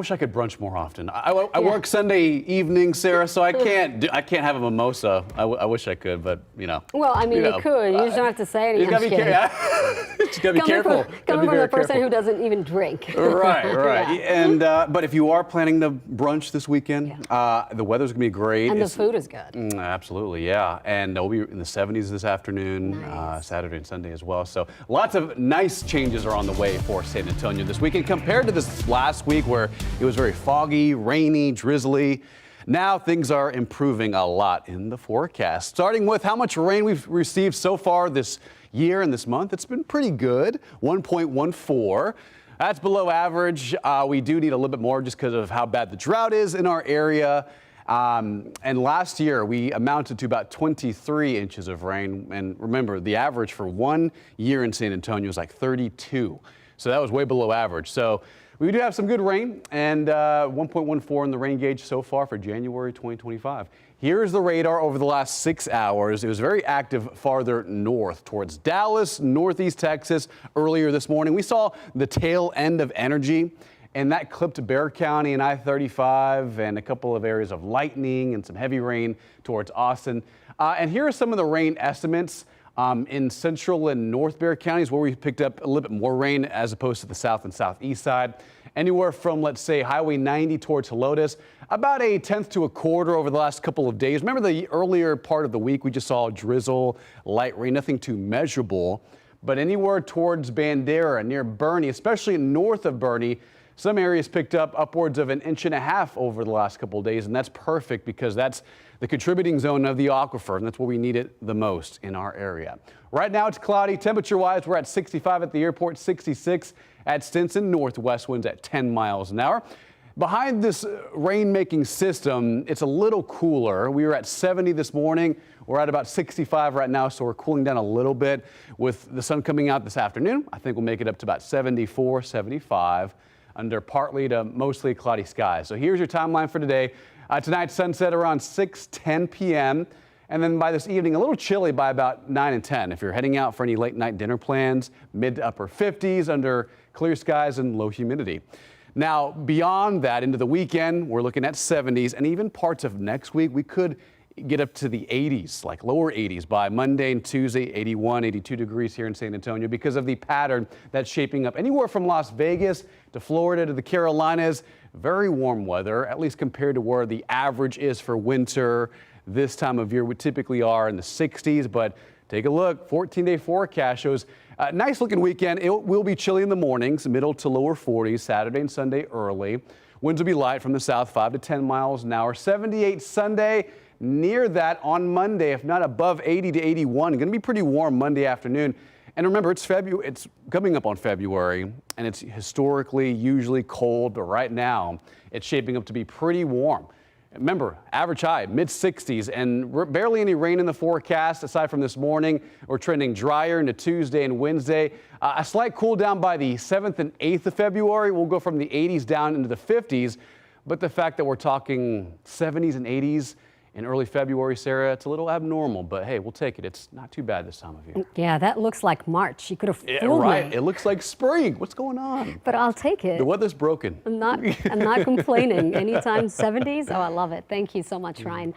Wish I could brunch more often. I work Sunday evening, Sarah, so I can't have a mimosa. I wish I could, but you know. Well, I mean, you could. You just don't have to say anything. You gotta be just gotta be careful. Coming from a person who doesn't even drink. Right. Yeah. And but if you are planning the brunch this weekend, the weather's gonna be great. And the food is good. Absolutely, yeah. And we'll be in the 70s this afternoon, nice. Saturday and Sunday as well. So lots of nice changes are on the way for San Antonio this weekend compared to this last week where it was very foggy, rainy, drizzly. Now things are improving a lot in the forecast. Starting with how much rain we've received so far this year and this month, it's been pretty good, 1.14. That's below average. We do need a little bit more just because of how bad the drought is in our area. And last year we amounted to about 23 inches of rain. And remember, the average for 1 year in San Antonio was like 32. So that was way below average. So we do have some good rain, and 1.14 in the rain gauge so far for January 2025. Here's the radar over the last 6 hours. It was very active farther north towards Dallas, northeast Texas. Earlier this morning, we saw the tail end of energy, and that clipped Bexar County and I-35 and a couple of areas of lightning and some heavy rain towards Austin. And here are some of the rain estimates. In central and north Bexar counties where we picked up a little bit more rain as opposed to the south and southeast side. Anywhere from, let's say, Highway 90 towards Helotes, about 1/10 to 1/4 over the last couple of days. Remember the earlier part of the week we just saw drizzle, light rain, nothing too measurable. But anywhere towards Bandera, near Boerne, especially north of Boerne, some areas picked up upwards of 1.5 inches over the last couple of days, and that's perfect because that's the contributing zone of the aquifer, and that's where we need it the most in our area. Right now it's cloudy. Temperature-wise, we're at 65 at the airport, 66 at Stinson. Northwest winds at 10 miles an hour. Behind this rain-making system, it's a little cooler. We were at 70 this morning. We're at about 65 right now, so we're cooling down a little bit. With the sun coming out this afternoon, I think we'll make it up to about 74, 75 under partly to mostly cloudy skies. So here's your timeline for today. Tonight, sunset around 6:10 p.m. And then by this evening, a little chilly by about 9 and 10. If you're heading out for any late night dinner plans, mid to upper 50s under clear skies and low humidity. Now, beyond that, into the weekend, we're looking at 70s, and even parts of next week, we could get up to the 80s, like lower 80s by Monday and Tuesday, 81, 82 degrees here in San Antonio because of the pattern that's shaping up anywhere from Las Vegas to Florida to the Carolinas. Very warm weather, at least compared to where the average is for winter this time of year. We typically are in the 60s, but take a look. 14-day forecast shows a nice looking weekend. It will be chilly in the mornings, middle to lower 40s, Saturday and Sunday early. Winds will be light from the south, 5 to 10 miles an hour. 78 Sunday. Near that on Monday, if not above 80 to 81. Going to be pretty warm Monday afternoon. And remember, it's coming up on February, and it's historically usually cold, but right now it's shaping up to be pretty warm. Remember, average high, mid-60s, and barely any rain in the forecast aside from this morning. We're trending drier into Tuesday and Wednesday. A slight cool down by the 7th and 8th of February. We'll go from the 80s down into the 50s. But the fact that we're talking 70s and 80s in early February, Sarah, it's a little abnormal, but hey, we'll take it. It's not too bad this time of year. Yeah, that looks like March. You could have fooled me. It looks like spring. What's going on? But I'll take it. The weather's broken. I'm not complaining. Anytime 70s, oh, I love it. Thank you so much, Ryan.